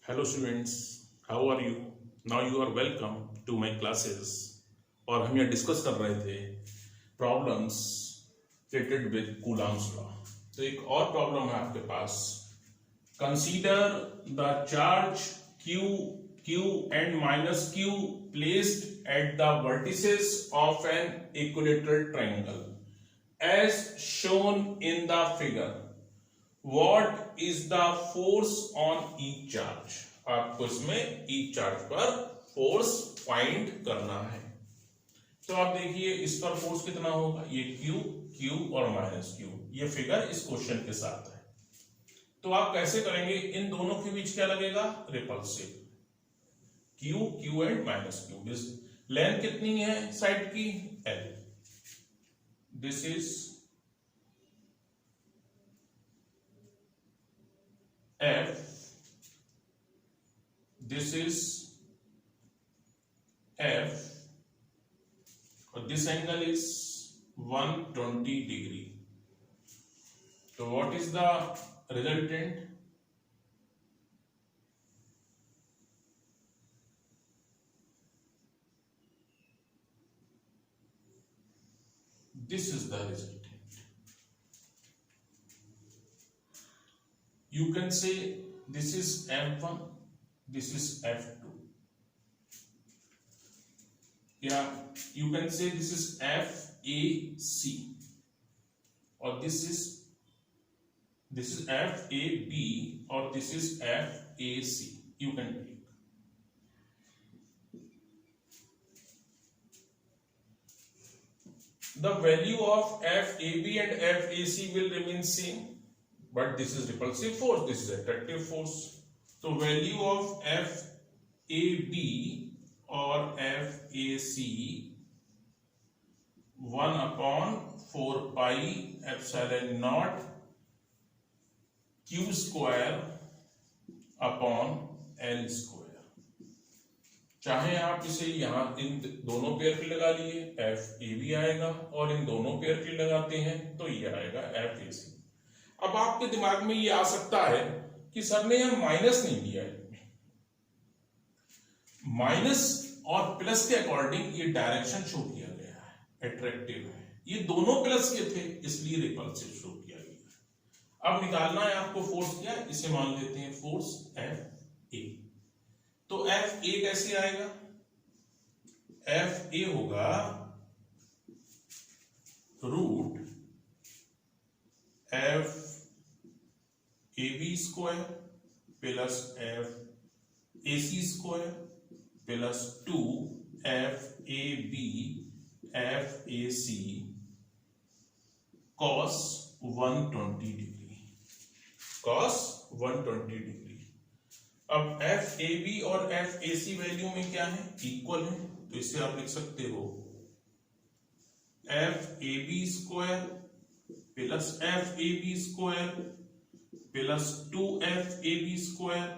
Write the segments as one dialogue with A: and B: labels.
A: Hello students, how are you? Now you are welcome to my classes. और हम यहाँ discuss कर रहे थे problems related with Coulomb's law. तो एक और प्रॉब्लम है आपके पास। Consider the charge Q and minus Q placed at the vertices of an equilateral triangle as shown in the figure. What is the force on each charge? आपको इसमें each charge पर force find करना है। तो आप देखिए इस पर फोर्स कितना होगा, ये Q और माइनस Q, ये फिगर इस क्वेश्चन के साथ है। तो आप कैसे करेंगे, इन दोनों के बीच क्या लगेगा, repulsive. Q and minus Q, length कितनी है साइड की, L। This is F, this is F, और this angle is 120 degree. So what is the resultant? This is the resultant. You can say this is F1, this is F2. Yeah, you can say this is FAC, or this is FAB, or this is FAC. You can take. The value of FAB and FAC will remain same. But this is repulsive force, this is attractive force. So value of FAB or FAC 1/4 pi epsilon naught Q square upon L square। चाहे आप इसे यहां इन दोनों pair की लगा लिए, FAB आएगा, और इन दोनों पेयर की लगाते हैं तो ये आएगा FAC। अब आपके दिमाग में ये आ सकता है कि सर ने यहां माइनस नहीं दिया है। माइनस और प्लस के अकॉर्डिंग ये डायरेक्शन शो किया गया है, अट्रैक्टिव है। ये दोनों प्लस के थे इसलिए रिपल्सिव शो किया गया। अब निकालना है आपको फोर्स क्या, इसे मान लेते हैं फोर्स FA। तो FA कैसे आएगा, FA होगा root FAB square plus FAC square plus 2 FAB FAC cos 120 degree, cos 120 degree. अब FAB और FAC वैल्यू में क्या है, इक्वल है, तो इसे आप लिख सकते हो FAB square plus FAB square plus 2 FAB square,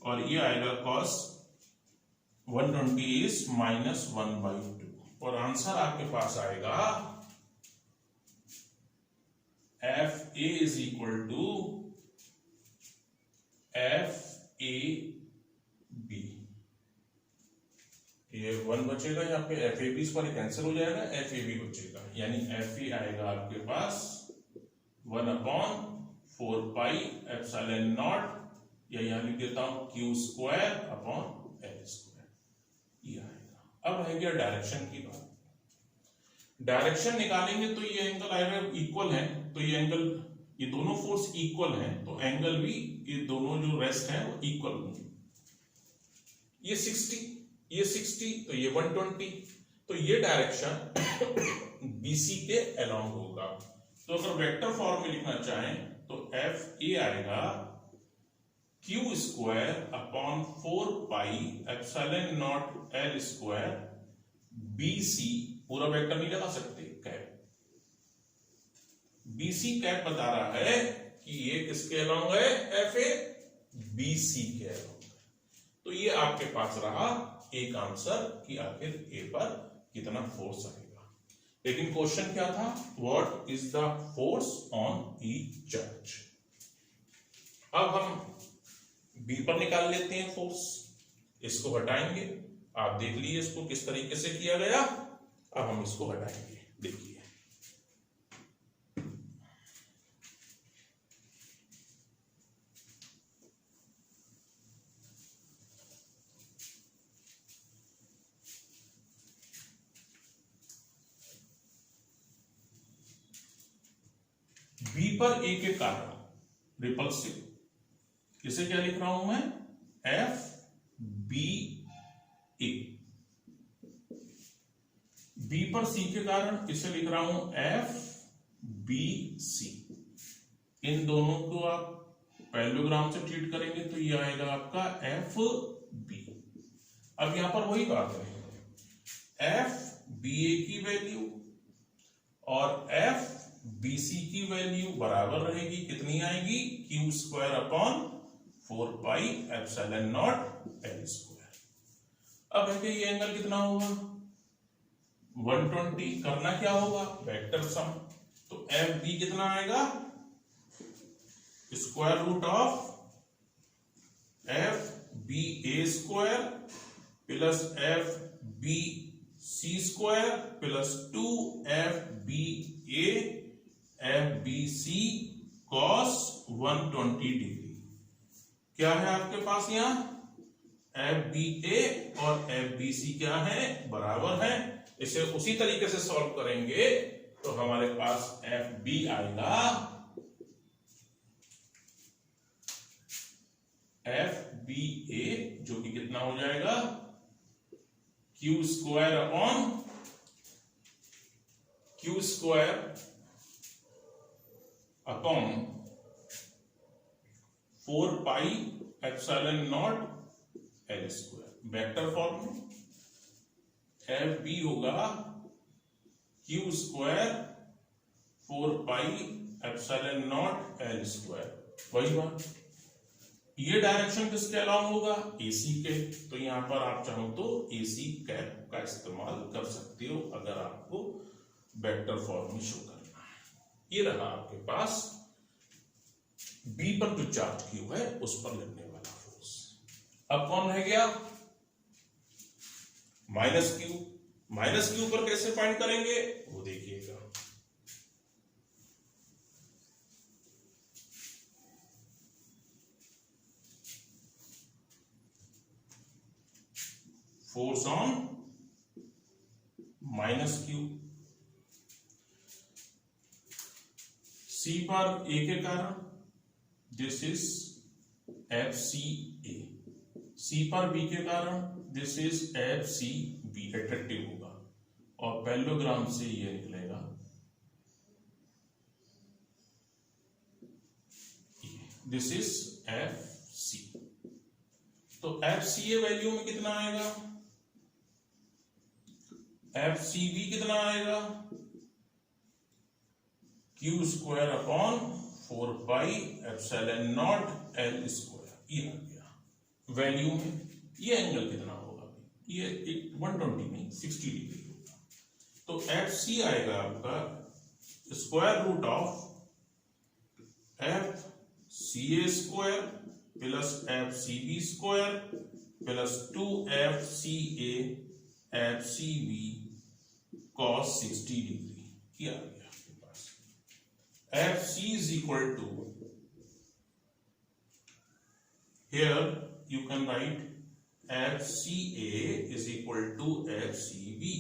A: और ये आएगा cos 120 इज -1/2, और आंसर आपके पास आएगा FA is equal to FAB। ये 1 बचेगा, यहाँ पे FAB इस पर कैंसिल हो जाएगा, FAB बचेगा, यानी FA आएगा आपके पास 1/4 पाई एप्सिलॉन नॉट, या यहाँ लिख देता हूं Q square upon L square, ये आएगा। अब है क्या डायरेक्शन की बात। डायरेक्शन निकालेंगे तो ये एंगल आएगा, इक्वल है, तो ये एंगल, ये दोनों फोर्स इक्वल हैं, तो एंगल भी ये दोनों जो रेस्ट हैं वो इक्वल होंगे। ये 60, तो ये 120, तो ये डायरेक्शन BC के अलोंग होगा। तो अगर वेक्टर फॉर्म में लिखना चाहें तो FA आएगा Q square upon 4 pi epsilon not L square BC, पूरा वेक्टर नहीं लगा सकते, कैप BC कैप बता रहा है कि ये किसके अलोंग है, FA BC के अलोंग है। तो ये आपके पास रहा एक आंसर कि आखिर A पर कितना फोर्स आएगा। लेकिन क्वेश्चन क्या था, what is the force on each charge. अब हम बी पर निकाल लेते हैं फोर्स, इसको हटाएंगे। आप देख लीजिए इसको किस तरीके से किया गया। अब हम इसको हटाएंगे, देखिए बी पर ए के कारण रिपल्सिव, इसे क्या लिख रहा हूं मैं, एफ बी ए। बी पर सी के कारण इसे लिख रहा हूं एफ बी सी। इन दोनों को आप पैरेललोग्राम से ट्रीट करेंगे तो ये आएगा आपका एफ बी। अब यहां पर वही बात है, एफ बी ए की वैल्यू और एफ बी सी की वैल्यू बराबर रहेगी, कितनी आएगी, Q square upon 4 pi epsilon naught L square. अब है कि ये एंगल कितना होगा, 120। करना क्या होगा, वेक्टर सम। तो एफ बी कितना आएगा, square root of F B A square plus F B C square plus 2 F B A F B C cos 120 degree. क्या है आपके पास यहां, एफ बी ए और एफ बी सी क्या है, बराबर है। इसे उसी तरीके से सॉल्व करेंगे तो हमारे पास एफ बी आएगा एफ बी ए, जो कि कितना हो जाएगा, Q square upon Q square upon 4 pi epsilon naught L square. Vector form में एफ बी होगा Q square 4 pi epsilon naught L square. वही बात, ये डायरेक्शन किसके अलाउंग होगा, एसी के। तो यहां पर आप चाहो तो एसी कैप का इस्तेमाल कर सकते हो अगर आपको वेक्टर फॉर्म में शो करना है। ये रहा आपके पास बी पर जो चार्ज क्यू है उस पर लगने वाला फोर्स। अब कौन रह गया, माइनस क्यू। माइनस क्यू पर कैसे फाइंड करेंगे वो देखिएगा। Force on minus Q, C पर ए के कारण this is F C A, C पर बी के कारण this is F C B. Attractive होगा और पैरेललोग्राम से ये निकलेगा, दिस इज एफ सी। तो एफ सी ए वैल्यू में कितना आएगा, एफ सी बी कितना आएगा, Q square upon 4 pi epsilon naught L square. ये आ गया वैल्यू में। ये एंगल कितना होगा, ये 120 नहीं 60 डिग्री होगा। तो एफ सी आएगा आपका square root of F C A square plus F C B square plus 2 F C A F C B cos 60 degree. क्या आ गया आपके पास, F C is equal to, here you can write F C A is equal to F C B.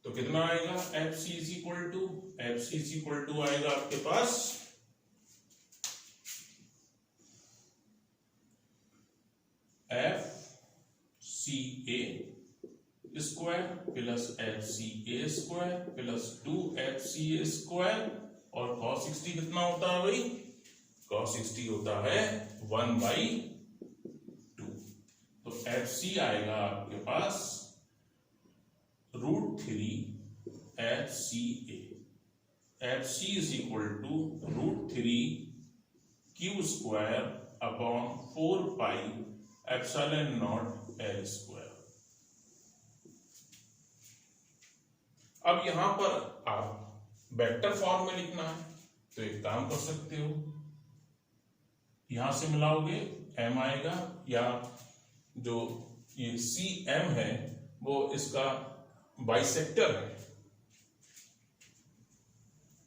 A: तो कितना आएगा, F C is equal to, F C is equal to आएगा आपके पास F C A square plus F C A square plus 2 F C A square और cos 60 कितना होता है भाई, cos 60 होता है 1/2। तो एफ सी आएगा आपके पास √3 F C A. F C is equal to √3 Q square upon 4 pi epsilon naught L square. अब यहां पर आप वेक्टर फॉर्म में लिखना है तो एक काम कर सकते हो, यहां से मिलाओगे m आएगा, या जो ये सी एम है वो इसका बाइसेक्टर है,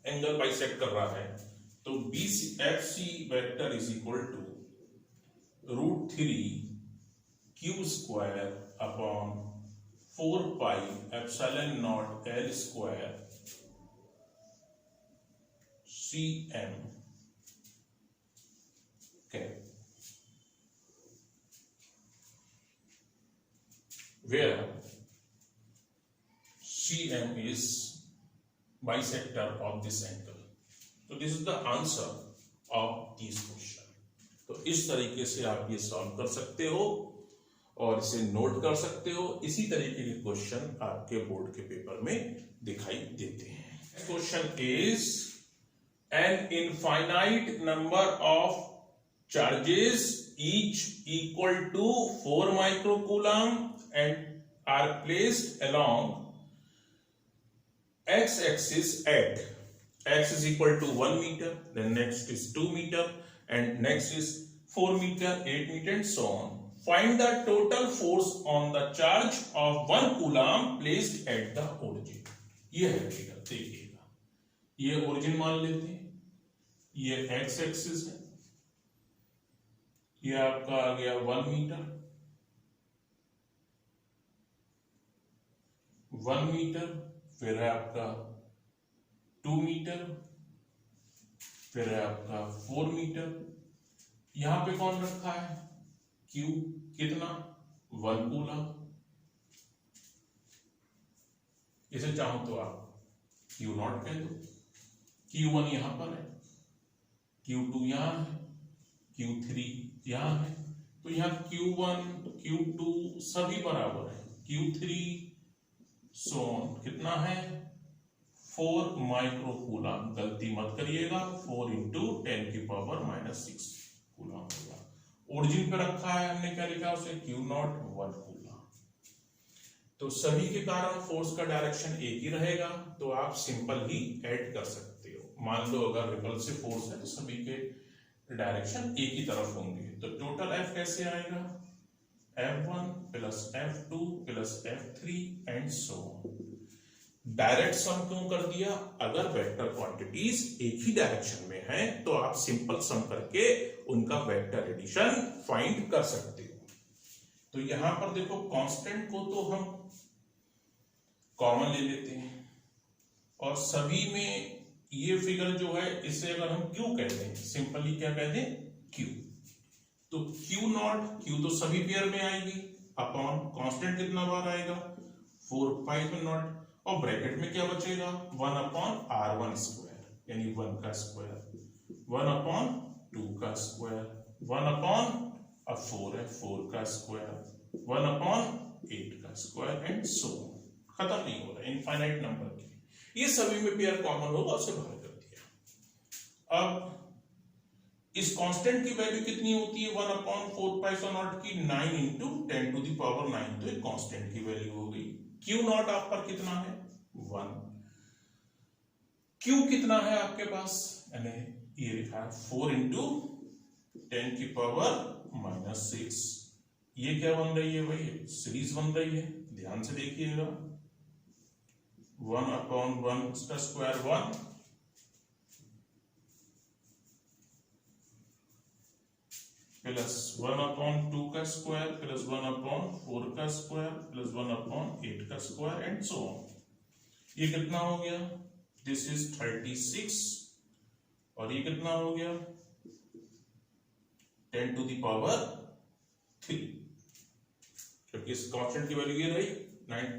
A: एंगल बाइसेक्ट कर रहा है। तो B C F C vector is equal to √3 q² upon 4πε0 L² CM where CM is bisector of this angle. So this is the answer of this question. तो इस तरीके से आप ये सॉल्व कर सकते हो और इसे नोट कर सकते हो। इसी तरीके के क्वेश्चन आपके बोर्ड के पेपर में दिखाई देते हैं। Question is an infinite number of charges each equal to 4 microcoulomb and are placed along x-axis at x is equal to 1 meter, then next is 2 meter, and next is 4 meter, 8 meter, and so on. Find the total force on the charge of 1 coulomb placed at the origin. ये है figure, देखिएगा, ये origin मान लेते हैं, ये x axis है, ये आपका आ गया 1 मीटर, 1 मीटर, फिर है आपका 2 मीटर, फिर है आपका 4 मीटर। यहां पे कौन रखा है? Q कितना? 1 कूलम। इसे चाहो तो आप Q0 कह दो। Q1 यहां पर है, Q2 यहां है, Q3 यहां है, तो यहां Q1 Q2 सभी बराबर है, Q3 सोन कितना है? 4 माइक्रोकूलम। गलती मत करिएगा, 4 × 10⁻⁻6 कूलम होगा। ओरिजिन पे रखा है हमने, क्या लिखा उसे? Q0 1 coulomb. तो सभी के कारण फोर्स का डायरेक्शन एक ही रहेगा, तो आप सिंपल ही ऐड कर सकते हो। मान लो अगर रिपल्सिव फोर्स है तो सभी के डायरेक्शन एक ही तरफ होंगे, तो टोटल F कैसे आएगा? F1 + F2 + F3 and so on. Direct sum क्यों कर दिया? अगर वेक्टर क्वांटिटीज एक ही डायरेक्शन में हैं तो आप सिंपल सम करके उनका वेक्टर एडिशन फाइंड कर सकते हो। तो यहां पर देखो, कांस्टेंट को तो हम कॉमन ले लेते हैं और सभी में ये फिगर जो है इसे अगर हम Q कहते हैं, सिंपली क्या कहते हैं? Q। तो Q0, Q तो सभी पेयर में आएगी, अपॉन कांस्टेंट कितना बार आएगा? 4πε0, और ब्रैकेट में क्या बचेगा? 1/r1², यानी 1 का स्क्वायर, 1/2 का स्क्वायर, 1/4 है 4 का स्क्वायर, 1/8 का स्क्वायर, एंड सो ऑन। खत्म नहीं हो रहा, इनफाइनाइट नंबर के ये सभी में पेयर कॉमन होगा, उसे बाहर कर दिया। अब इस कांस्टेंट की वैल्यू कितनी होती है? 1/4πε0 की 9 × 10⁻9, तो एक कांस्टेंट की वैल्यू हो गई। Q0 आप पर कितना है? 1। Q कितना है आपके पास? यानी ये लिखा है 4 × 10⁻⁻6। ये क्या बन रही है भाई? सीरीज बन रही है, ध्यान से देखिएगा। 1/1 इसका स्क्वायर 1, प्लस 1/2 का स्क्वायर, प्लस 1/4 का स्क्वायर, प्लस 1/8 का स्क्वायर, एंड सो ऑन। ये कितना हो गया? दिस इज 36, और ये कितना हो गया? 10⁻3, क्योंकि इस कांस्टेंट की वैल्यू ये रही 9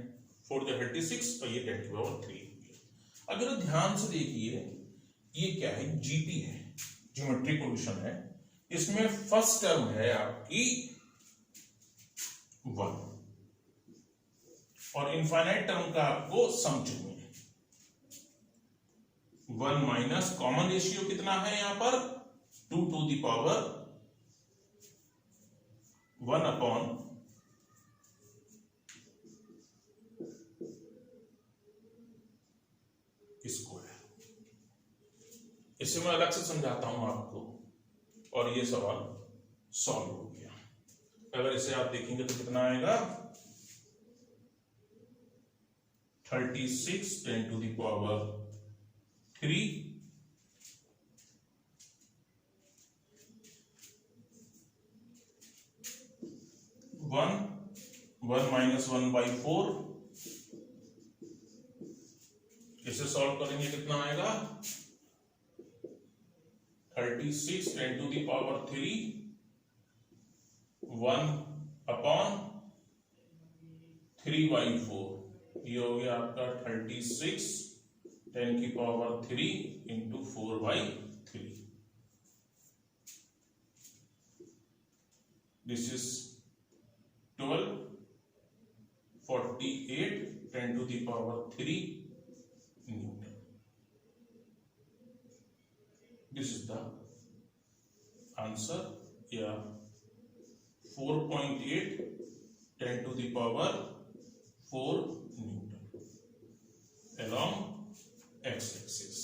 A: 4 36, और ये 10⁻3। अगर ध्यान से देखिए, ये क्या है? जीटी है, ज्योमेट्रिक प्रोग्रेशन है। इसमें फर्स्ट टर्म है आपकी 1, और इनफाइनाइट टर्म का आपको सम चाहिए। 1 माइनस कॉमन रेशियो कितना है यहां पर? 2⁻1 स्क्वायर। इसे मैं अलग से समझाता हूं आपको। और ये सवाल सॉल्व हो गया। अगर इसे आप देखेंगे तो कितना आएगा 36 10 to the power 3 1 minus 1/4। इसे सॉल्व करेंगे कितना आएगा 36 10 to the power 3 1/3/4। ये हो गया आपका 36 10 की power 3 into 4/3। This is 12 48 10 to the power 3 Newton. This is the answer. Yeah, 4.8 10 to the power 4 Newton along x-axis।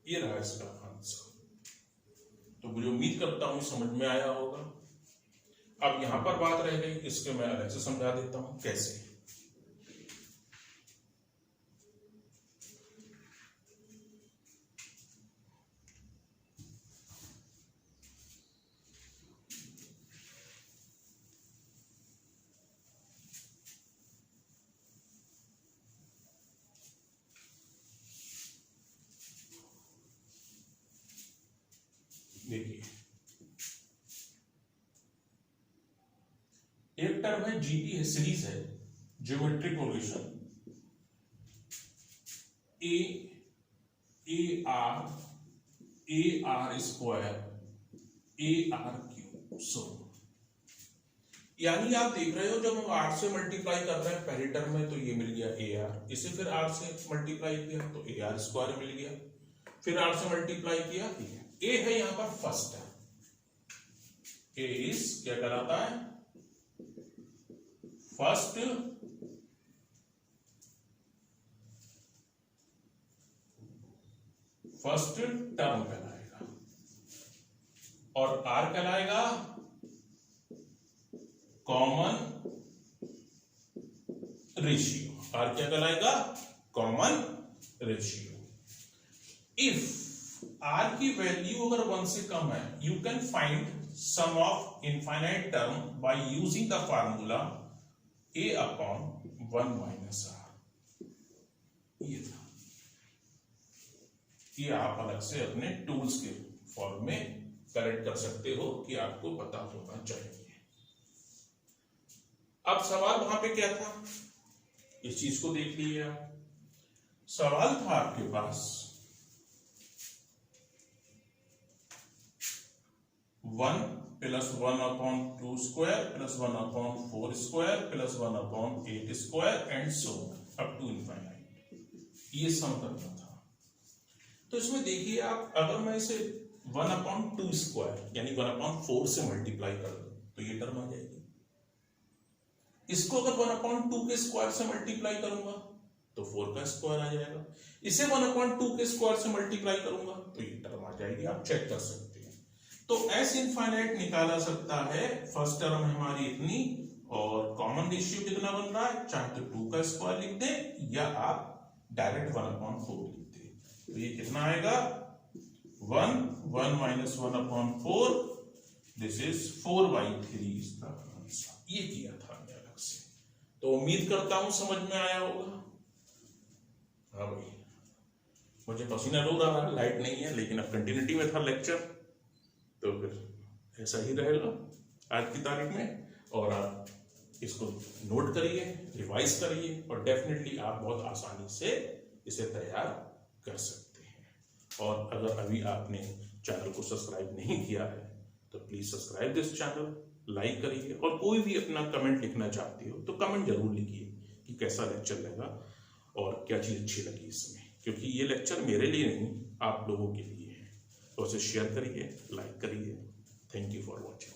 A: ये रहा इसका आंसर। तो मुझे उम्मीद करता हूं समझ में आया होगा। अब यहां पर बात रह गई, इसके मैं अलग से समझा देता हूं कैसे। देखिए, एक टर्म है जीटी है, सीरीज है, geometric progression A R square A R cube. So यानी आप देख रहे हो जब हम आर से मल्टीप्लाई कर रहे हैं पहली टर्म में तो ये मिल गया ए आर, इसे फिर आर से मल्टीप्लाई किया तो ए आर स्क्वायर मिल गया, फिर आर से मल्टीप्लाई किया। ए है यहां पर फर्स्ट टर्म, ए इज क्या कहलाता है फर्स्ट टर्म कहलाएगा, और आर कहलाएगा कॉमन रेशियो। आर क्या कहलाएगा कॉमन रेशियो। इफ आर की वैल्यू अगर 1 से कम है, you can find sum of infinite term by using the formula a upon 1 minus r। ये था, ये आप अलग से अपने टूल्स के फॉर्म में करेक्ट कर सकते हो कि आपको पता होना चाहिए। अब सवाल वहां पे क्या था, इस चीज को देख लीजिए आप। सवाल था आपके पास 1 plus 1/2 square plus 1/4 square plus 1/8 square and so up to infinite, ये सम करना था। तो इसमें देखिए आप, अगर मैं इसे 1/2 स्क्वायर यानी 1/4 से मल्टीप्लाई कर दूं तो ये टर्म आ जाएगी। इसको अगर 1/2 के स्क्वायर से मल्टीप्लाई करूंगा तो 4 का स्क्वायर आ जाएगा। इसे 1/2 के स्क्वायर से मल्टीप्लाई करूंगा तो ये टर्म आ जाएगी। आप चेक कर सकते हैं। तो एस इनफाइनाइट निकाला सकता है, फर्स्ट टर्म हमारी इतनी, और कॉमन रेशियो कितना बन रहा है, चाहे तो 2 का स्क्वायर लिख दे या आप डायरेक्ट 1/4 लिख दे। तो ये कितना आएगा 1 minus 1/4, this is 4/3 is the answer. ये किया था मैं अलग से। तो उम्मीद करता हूं समझ में आया होगा। हाँ भाई, मुझे पसीना रो रहा है, लाइट नहीं है, लेकिन अब कंटिन्यूटी में था लेक्चर, तो फिर ऐसा ही रहेगा आज की तारीख में। और आप इसको नोट करिए, रिवाइज करिए, और डेफिनेटली आप बहुत आसानी से इसे तैयार कर सकते हैं। और अगर अभी आपने चैनल को सब्सक्राइब नहीं किया है तो please subscribe this channel, like करिए, और कोई भी अपना कमेंट लिखना चाहते हो तो कमेंट जरूर लिखिए कि कैसा लेक्चर लगा और क्या चीज अच्छी लगी इसमें, क्योंकि ये लेक्चर मेरे लिए नहीं आप लोगों के लिए है। तो उसे शेयर करिए, लाइक करिए। Thank you for watching.